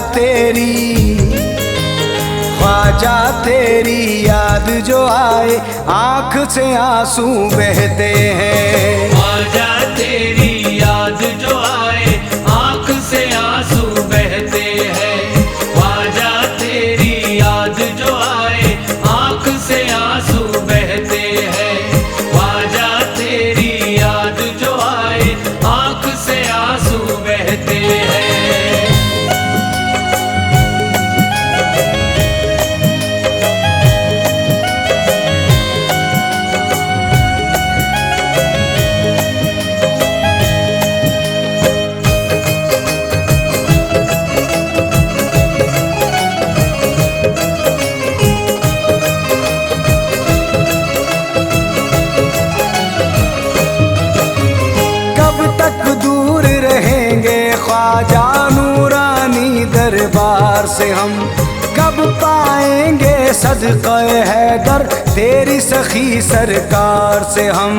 तेरी, ख्वाजा तेरी याद जो आए आँख से आंसू बहते हैं। ख्वाजा तेरी याद जो आए आँख से आंसू बहते हैं। ख्वाजा तेरी याद जो आए आँख से आंसू बहते हैं। ख्वाजा तेरी याद जो आए आँख से आंसू बहते हैं। दूर रहेंगे ख्वाजा नूरानी दरबार से हम, कब पाएंगे सदक़े हैदर तेरी सखी सरकार से हम।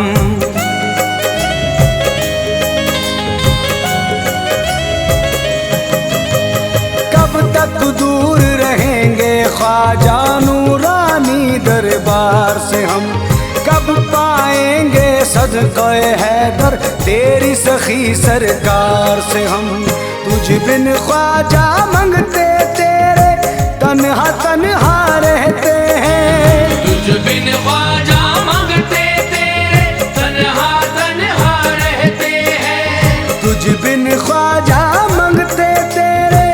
कब तक दूर रहेंगे ख्वाजा नूरानी दरबार से हम, कब पाएंगे सदक़े हैदर तेरी सखी सरकार से हम। तुझ बिन ख्वाजा मंगते तेरे तन्हा तन्हा रहते हैं। तुझ बिन ख्वाजा मंगते तेरे तन्हा तन्हा रहते हैं। तुझ बिन ख्वाजा मंगते तेरे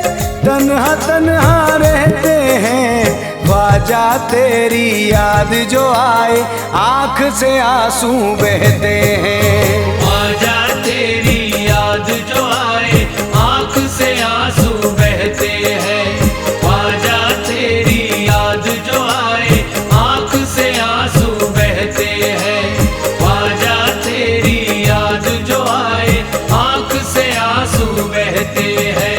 तन्हा तन्हा रहते हैं। ख्वाजा तेरी याद जो आए आँख से आंसू बहते हैं। ख्वाजा तेरी याद जो आए आँख से आंसू बहते हैं। ख्वाजा तेरी याद जो आए आँख से आंसू बहते हैं। ख्वाजा तेरी याद जो आए आँख से आंसू बहते हैं।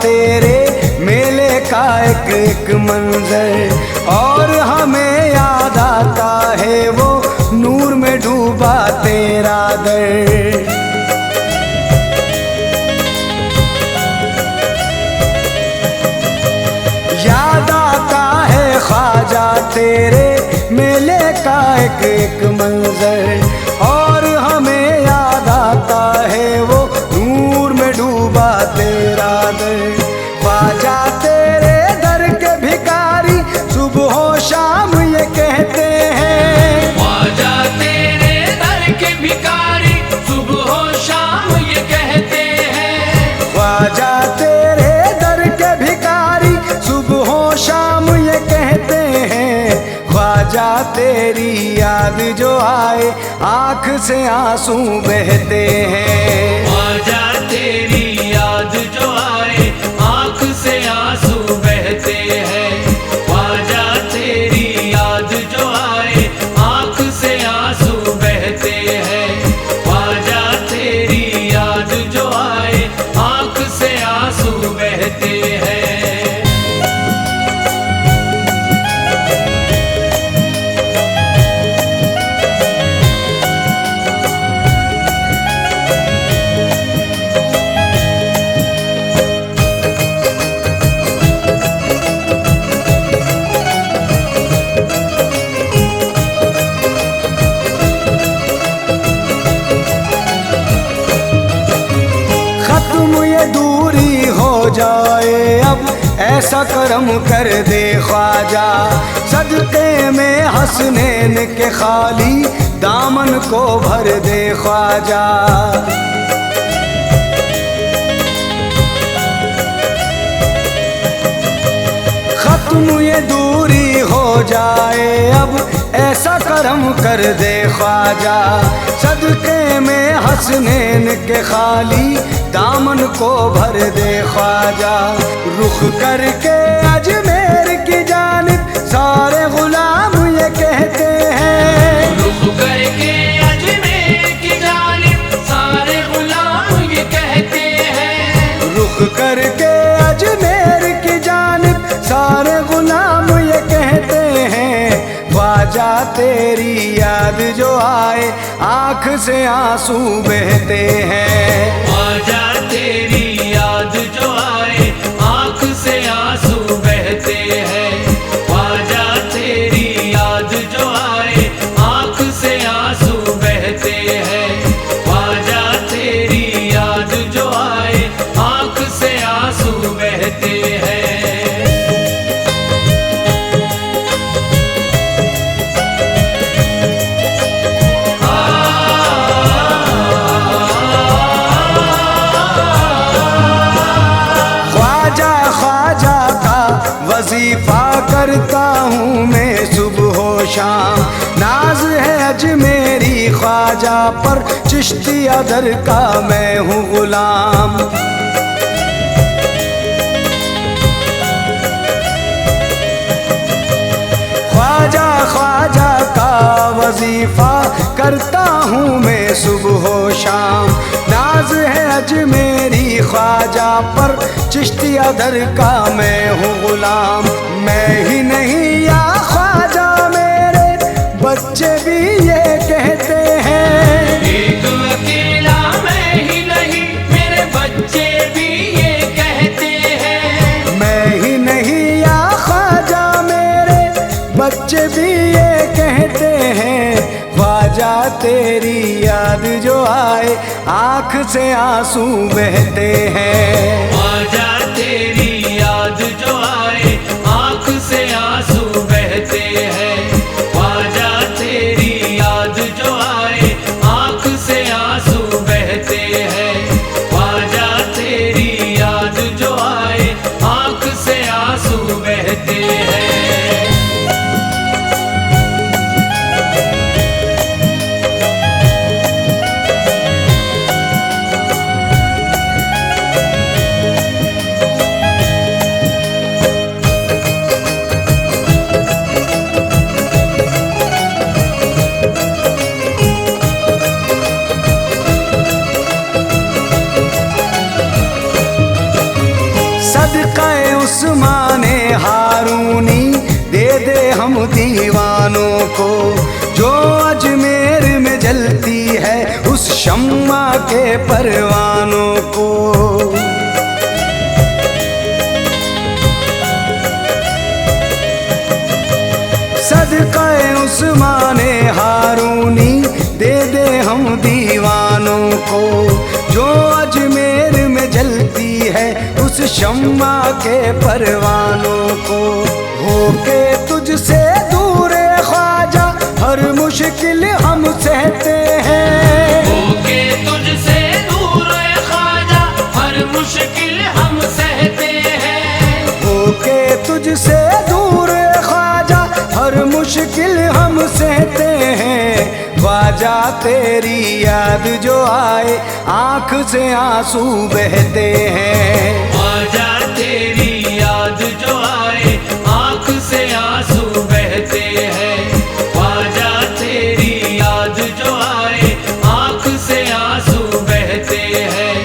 तेरे मेले का एक एक मंजर और हमें याद आता है वो नूर में डूबा तेरा दर। याद आता है ख्वाजा तेरे मेले का एक एक मंजर और हमें याद आता है वो नूर में डूबा तेरा दर। ख्वाजा तेरे दर के भिखारी सुबह शाम ये कहते हैं। ख्वाजा तेरे दर के भिखारी सुबह शाम ये कहते हैं। ख्वाजा तेरे दर के भिखारी सुबह शाम ये कहते हैं। ख्वाजा तेरी याद जो आए आँख से आंसू बहते हैं। ख्वाजा तेरी याद जो आए आँख से आंसू बहते हैं। ख्वाजा तेरी याद जो आए आँख से आंसू बहते हैं। ख्वाजा तेरी याद जो आए आँख से आंसू बहते हैं। जाए अब ऐसा करम कर दे ख्वाजा, सदक़े में हसनैन के खाली दामन को भर दे ख्वाजा। खत्म ये दूरी हो जाए अब ऐसा करम कर दे ख्वाजा, सदक़े में हसनैन के खाली दामन को भर दे ख्वाजा। रुख करके अजमेर की जानिब सारे गुलाम ये कहते हैं। रुख करके अजमेर की जानिब सारे गुलाम ये कहते हैं। रुख करके ख्वाजा तेरी याद जो आए आँख से आंसू बहते हैं। ख्वाजा तेरी याद जो आए आँख से आंसू बहते हैं। ख्वाजा तेरी याद जो आए आँख से आंसू बहते हैं। ख्वाजा तेरी याद जो आए आँख से आंसू बहते हैं। वजीफा करता हूँ मैं सुबह हो शाम, नाज है अजमेरी ख्वाजा पर, चिश्तिया दर का मैं हूँ गुलाम। ख्वाजा ख्वाजा का वजीफा करता हूँ मैं सुबह हो शाम, नाज है अजमेरी ख्वाजा पर, चिश्तिया दर का मैं हूँ गुलाम। मैं ही नहीं या ख्वाजा मेरे बच्चे भी ये कहते हैं, एक अकेला मैं ही नहीं मेरे बच्चे भी ये कहते हैं। मैं ही नहीं या ख्वाजा मेरे बच्चे भी ये कहते हैं। ख्वाजा तेरी याद जो आए आँख से आंसू बहते हैं। ख्वाजा तेरी याद जो आए आँख से आंसू बहते हैं। ख्वाजा तेरी याद जो आए आँख से आंसू बहते हैं। ख्वाजा तेरी याद जो आए आँख से आंसू बहते हैं। सदक़े उस्माने हारूनी दे दे हम दीवानों को, जो अजमेर में जलती है उस शम्मा के परवानों को। सदक़े उस्माने हारूनी दे दे हम दीवानों को, जो अजमेर में जलती है उस शम्मा के परवानों को। होके तुझसे दूर ख्वाजा हर मुश्किल हम सहते हैं। होके तुझसे दूर ख्वाजा हर मुश्किल हम सहते हैं। होके तुझसे दूर ख्वाजा हर मुश्किल हम सहते हैं। ख्वाजा तेरी याद जो आए आँख से आंसू बहते हैं। ख्वाजा तेरी याद जो आए आँख से आंसू बहते हैं। ख्वाजा तेरी याद जो आए आँख से आंसू बहते हैं।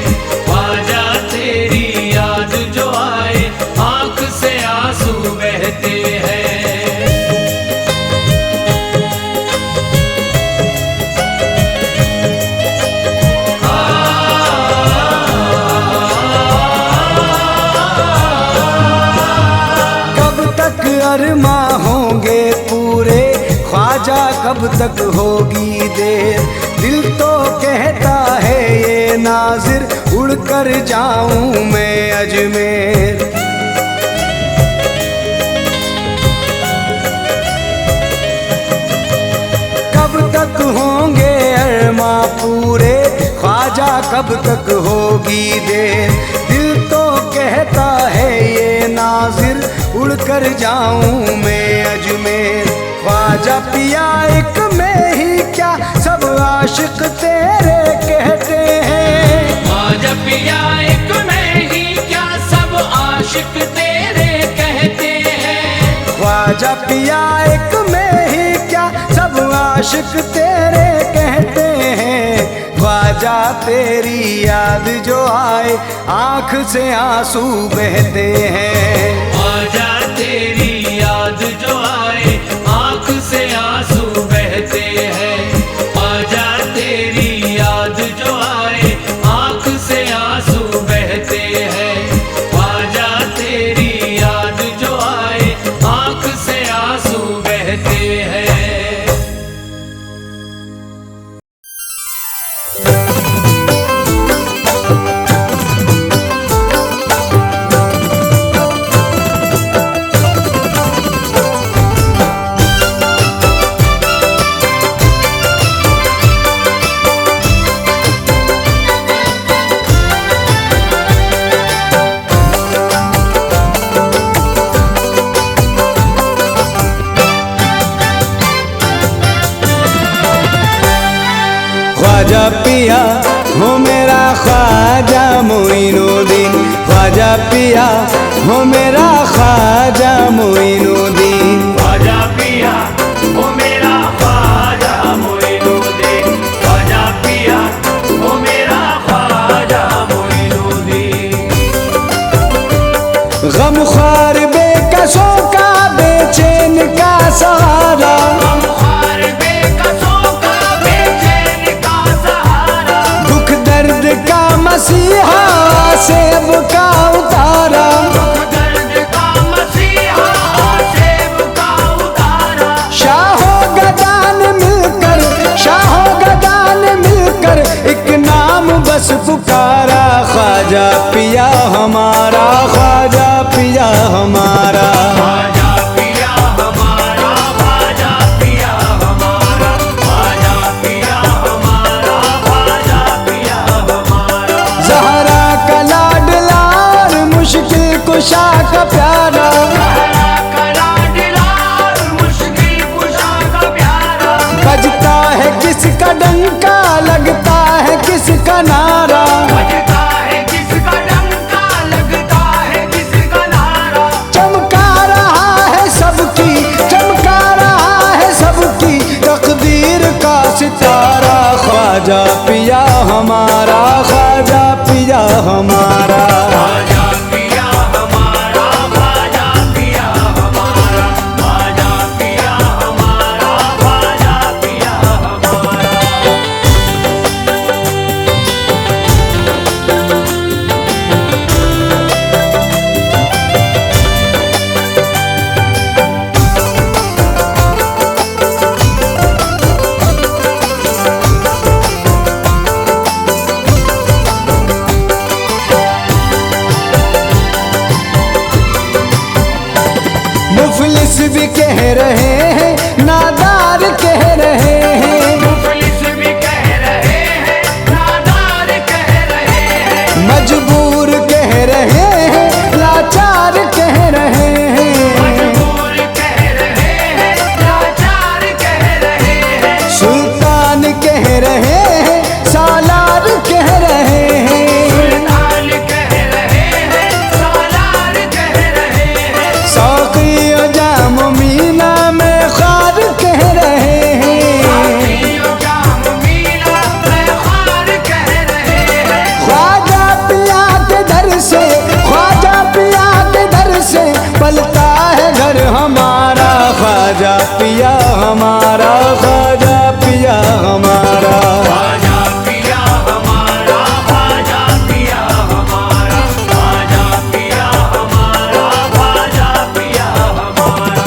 ख्वाजा तेरी याद जो आए आँख से आंसू बहते हैं। अरमा होंगे पूरे ख्वाजा कब तक होगी देर, दिल तो कहता है ये नाजिर उड़ कर जाऊं मैं अजमेर। कब तक होंगे अरमा पूरे ख्वाजा कब तक होगी देर, दिल तो कहता है ये नाजिर उड़ कर जाऊं मैं अजमेर। ख्वाजा पिया एक में ही क्या सब आशिक तेरे कहते हैं। ख्वाजा पिया एक में ही क्या सब आशिक तेरे कहते हैं। ख्वाजा पिया एक में ही क्या सब आशिक तेरे कहते हैं। ख्वाजा तेरी याद जो आए आँख से आंसू बहते हैं। ख्वाजा तेरी याद जो आए आँख से आंसू बहते हैं। ख्वाजा तेरी याद जो आए आंख से आंसू बहते हैं। ख्वाजा तेरी याद जो आए आंख से आंसू बहते हैं। ख्वाजा पिया हो मेरा ख्वाजा मोइनुद्दीन, ख्वाजा पिया हो मेरा ख्वाजा मोइनुद्दीन। ख्वाजा पिया हो मेरा ख्वाजा मोइनुद्दीन, ख्वाजा पिया हो मेरा ख्वाजा मोइनुद्दीन। गमख्वार बेकसों का बेचैन का सहारा, गमख्वार बेकसों का बेचैन का सहारा। दुख दर्द का मसीहा सेब का उतारा, दुख दर्द का मसीहा सेब का उतारा। शाहो गदान मिलकर, शाहो गदान मिलकर एक नाम बस पुकारा, ख्वाजा पिया हमारा, ख्वाजा पिया हमारा। ख्वाजा पिया हमारा, ख्वाजा पिया हमारा, ख्वाजा पिया हमारा, ख्वाजा पिया हमारा। ज़हरा का लाडलार मुश्किल कुशा का प्यारा, ज़हरा का लाडलार मुश्किल कुशा का प्यारा। बजता है किसका डंका, लगता है किसका नारा, बजता है किसका डंका, लगता है किसका नारा। चमका रहा है सबकी, चमका रहा है सबकी तकदीर का सितारा, ख्वाजा पिया हमारा, ख्वाजा पिया हमारा। ख्वाजा पिया हमारा, ख्वाजा पिया हमारा, ख्वाजा पिया हमारा, ख्वाजा पिया हमारा। मुफलिस भी कह रहे हैं, नादार कह रहे हैं, मुफलिस भी कह रहे हैं, नादार कह रहे हैं। मजबूर कह रहे हैं, लाचार कह रहे हैं, मजबूर कह रहे हैं, लाचार कह रहे हैं। सुल्तान कह रहे हैं, सालार कह रहे हैं, सुल्तान कह रहे हैं, सालार कह रहे हैं। सौकी जाम मीना में खार कह रहे हैं, साथियों जाम मीना में खार कह रहे हैं। ख्वाजा पिया के दर से, ख्वाजा पिया के दर से पलता है घर हमारा, ख्वाजा पिया हमारा, ख्वाजा पिया हमारा। ख्वाजा पिया हमारा, ख्वाजा पिया हमारा, ख्वाजा पिया हमारा, ख्वाजा पिया हमारा।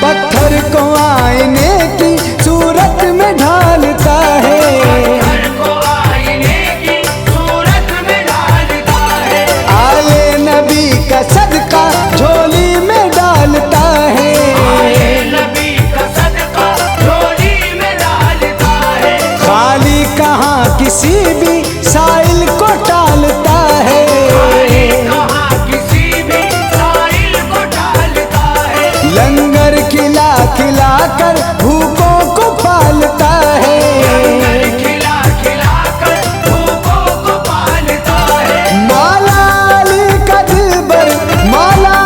पत्थर को आईने की सूरत में ढालता है, घर को आईने की सूरत में डालता है। आले नबी का सदका झोली में डालता है, आए नबी का सदका झोली में डालता है। खाली कहाँ किसी भी साइल को टालता है, आए कहाँ किसी भी साइल को डालता है। लंगर खिला खिला कर भूखों को पालता है, खिला खिला कर भूखों को पालता है। मौला अली का दिलबर, मौला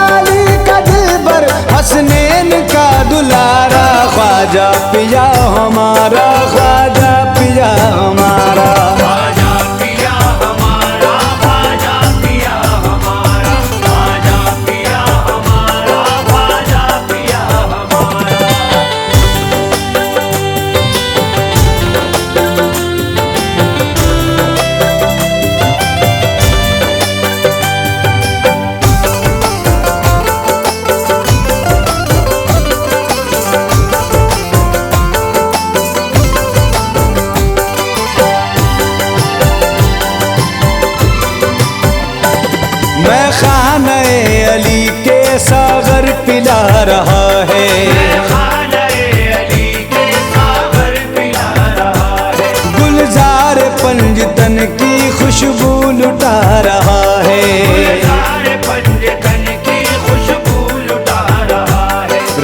लुटा रहा है। गुलजार पंजतन की खुशबू लुटा रहा है।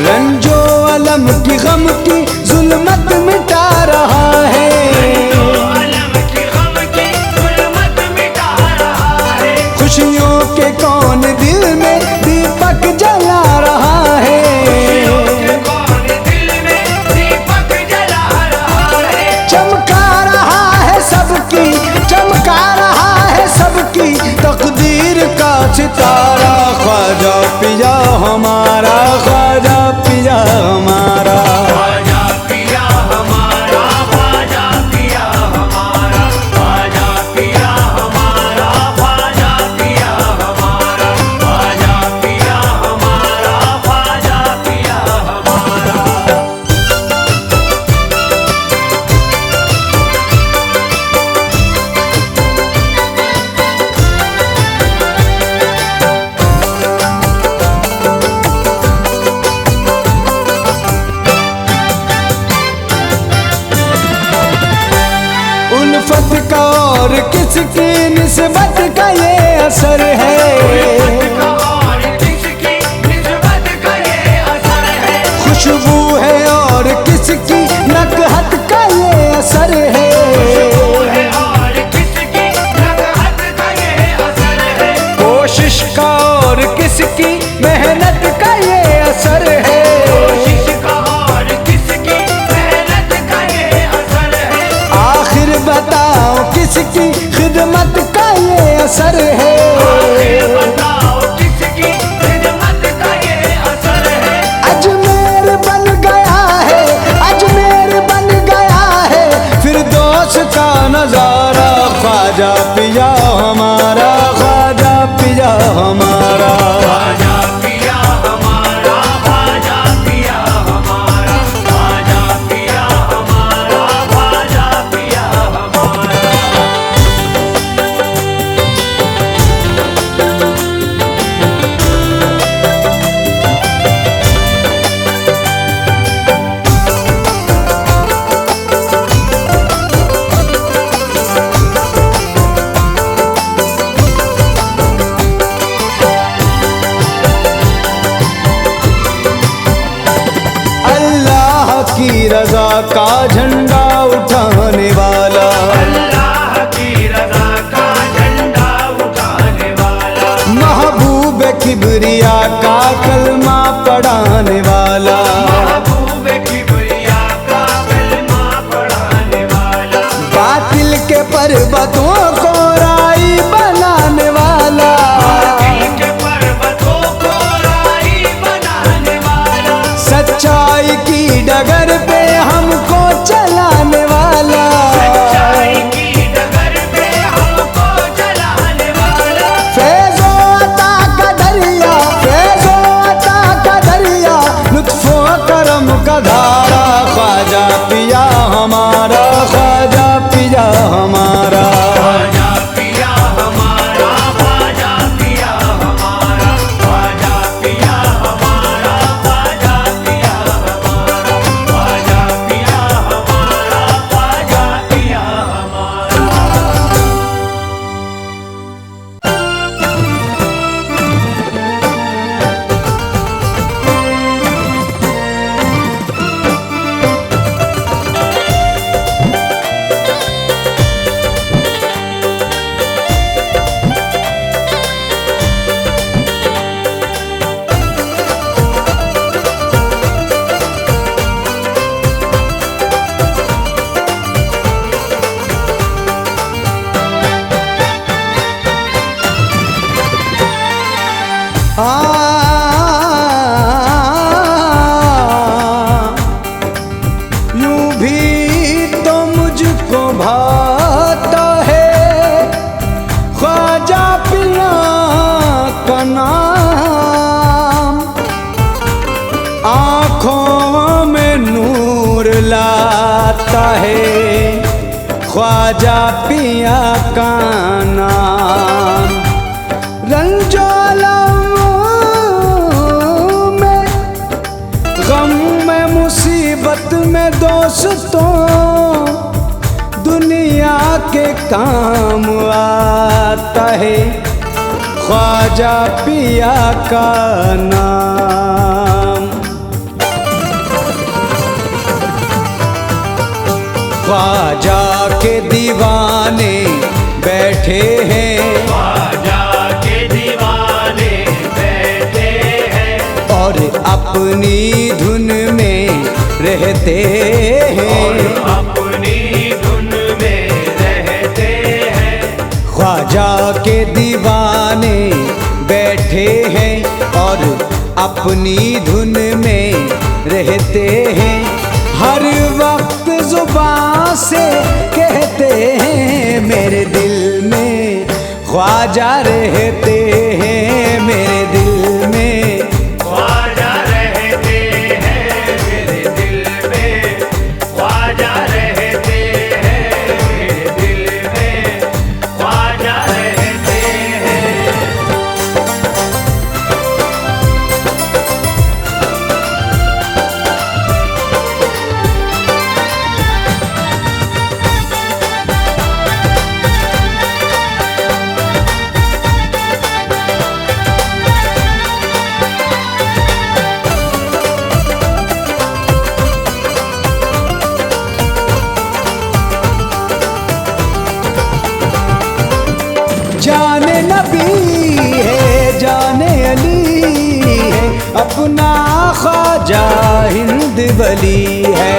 रंजो अलम की गम की जुल्मत मिटा रहा है। खुशियों के कौन दिल में दीपक जला रहा है। चमका रहा है सबकी, चमका रहा है सबकी तकदीर का सितारा। ख्वाजा पिया हमारा, ख्वाजा पिया हमारा, ख्वाजा पिया हमारा, ख्वाजा पिया हमारा, ख्वाजा पिया हमारा, ख्वाजा पिया हमारा, ख्वाजा पिया हमारा, ख्वाजा पिया हमारा। उल्फत का और किसकी निस्बत का ये असर है। खुशबू है और किसकी नकहत का ये असर है। कोशिश का और किसकी मेहनत का ये असर है। आखिर बताओ किसकी खिदमत का ये असर है। अजमेर बन गया है, अजमेर बन गया है फिरदौस का नजारा। ख्वाजा पिया हमारा, ख्वाजा पिया हमारा, ख्वाजा पिया हमारा, ख्वाजा पिया हमारा, ख्वाजा पिया हमारा, ख्वाजा पिया हमारा। अल्लाह की रजा का झंडा उठाने वाला, अल्लाह की रज़ा का झंडा उठाने वाला, महबूब किबरिया का कलमा पढ़ाने वाला। महबूब किबरिया का कलमा पढ़ाने वाला, बातिल के पर्वतों को राई बनाने वाला। दिल के पर्वतों को राई बनाने वाला, सच्चाई की डगर पे हमको चलाने वाला। सच्चाई की डगर पे हमको चलाने वाला, फैज़ो अता का दरिया, फैज़ो अता का दरिया, लुत्फो करम का धारा। ख्वाजा पिया हमारा, ख्वाजा पिया हमारा, ख्वाजा पिया हमारा, ख्वाजा पिया हमारा, ख्वाजा पिया हमारा, ख्वाजा पिया हमारा, ख्वाजा पिया हमारा, ख्वाजा पिया हमारा। यूं भी तो मुझको भाता है ख्वाजा पिया का नाम। आँखों में नूर लाता है ख्वाजा पिया का नाम। रंजो अलम में वक्त में दोस्तों दुनिया के काम आता है ख्वाजा पिया का नाम। ख्वाजा के दीवाने बैठे हैं, ख्वाजा के दीवाने बैठे हैं, और अपनी धुन में रहते और हैं, अपनी धुन में रहते हैं। ख्वाजा के दीवाने बैठे हैं और अपनी धुन में रहते हैं। हर वक्त जुबान से कहते हैं मेरे दिल में ख्वाजा रहते हैं, मेरे दिल में ख्वाजा रहते हैं, मेरे दिल में ख्वाजा रहते हैं, मेरे दिल में ख्वाजा रहते हैं। जाने नबी है जाने अली है, अपना ख्वाजा हिंद वली है।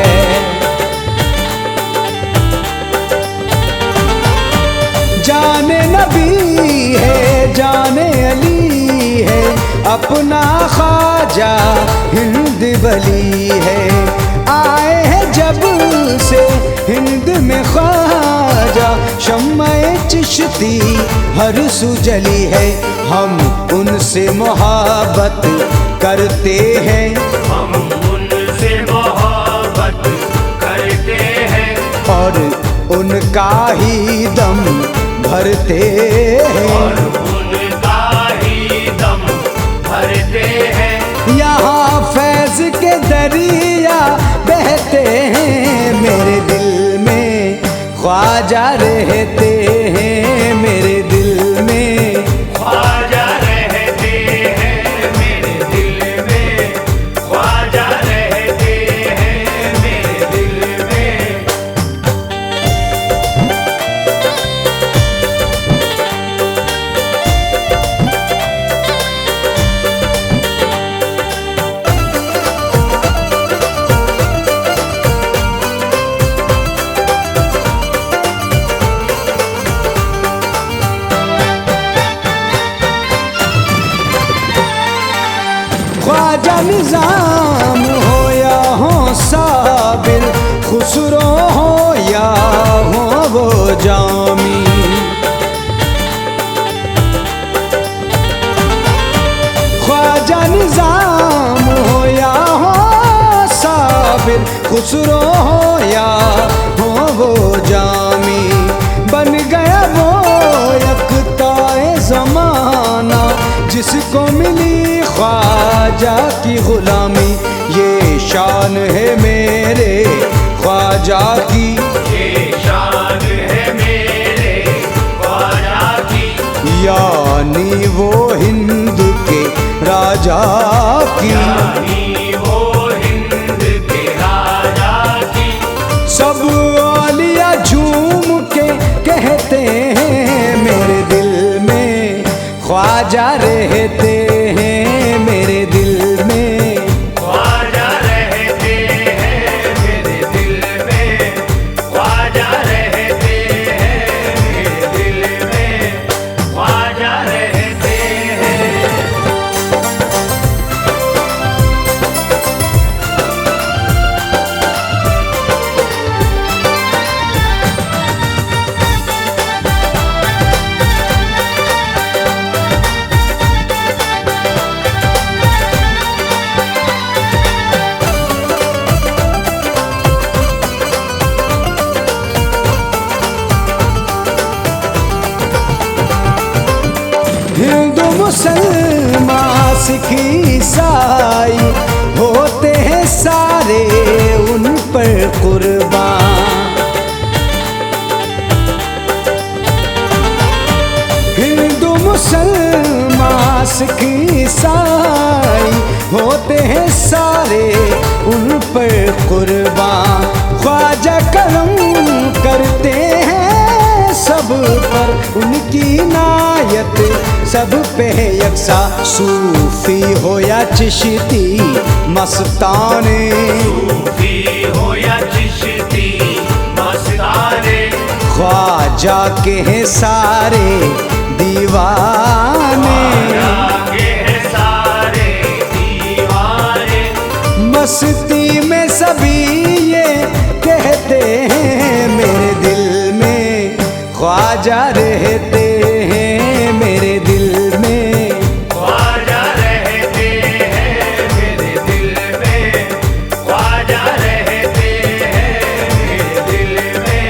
जाने नबी है जाने अली है, अपना ख्वाजा हिंद वली है। आए हैं जब से हिंद में ख्वाजा, शम्मे चिश्ती हर सुजली है। हम उनसे मोहब्बत करते हैं, हम उनसे मोहब्बत करते हैं, और उनका ही दम भरते और हैं। उनका ही दम भरते हैं। यहाँ फैज के दरिया बहते हैं, मेरे दिल में ख्वाजा रहते हैं, मेरे दिल में ख्वाजा रहते हैं, मेरे दिल में ख्वाजा रहते हैं, मेरे दिल में। ख्वाजा निजाम हो या हो साबिर, खुसरो हो या हो वो जामी। ख्वाजा निजाम हो या हो साबिर, खुसरो हो या हो वो जामी। बन गया वो यकताए ज़माना, जिसको मिली ख्वाजा की गुलामी। ये शान है मेरे ख्वाजा की, ये शान है मेरे ख्वाजा की, यानी वो हिंद के राजा की। यानी वो हिंद के राजा की। सब औलिया झूम के कहते हैं, मेरे दिल में ख्वाजा रहते हैं, मेरे दिल में ख्वाजा रहते हैं, मेरे दिल में ख्वाजा रहते हैं, मेरे दिल में ख्वाजा रहते हैं। होते हैं सारे उन पर कुर्बान। ख्वाजा करम करते हैं सब पर, उनकी नायत सब पे यकसा। सूफी हो या चिश्ती मस्ताने, सूफी हो या चिश्ती मस्ताने, ख्वाजा के हैं सारे दीवाने। के हैं सारे दीवाने, मस्ती में सभी ये कहते हैं मेरे दिल में ख्वाजा रहते हैं, मेरे दिल में ख्वाजा रहते हैं मेरे दिल में, ख्वाजा रहते हैं मेरे दिल में।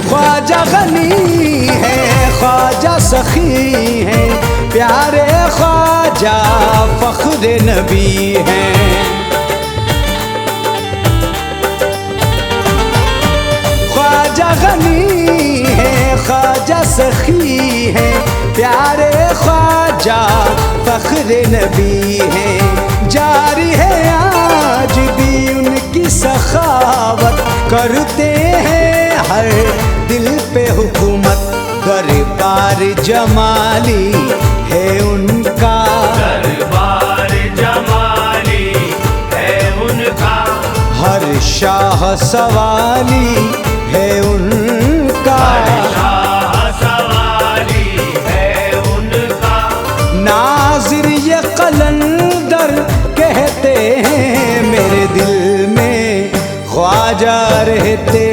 ख्वाजा गनी है, ख्वाजा सखी है, प्यारे ख्वाजा फख्र नबी हैं। ख्वाजा गनी है, ख्वाजा सखी है, प्यारे ख्वाजा फख्र नबी हैं। जारी है आज भी उनकी सखावत, करते हैं हर दिल पे हुकूमत। दरबार जमाली है उनका, दरबार जमाली है उनका, हर शाह सवाली है उनका। शाह सवाली है उनका, नाज़िर ये कलंदर कहते हैं मेरे दिल में ख्वाजा रहते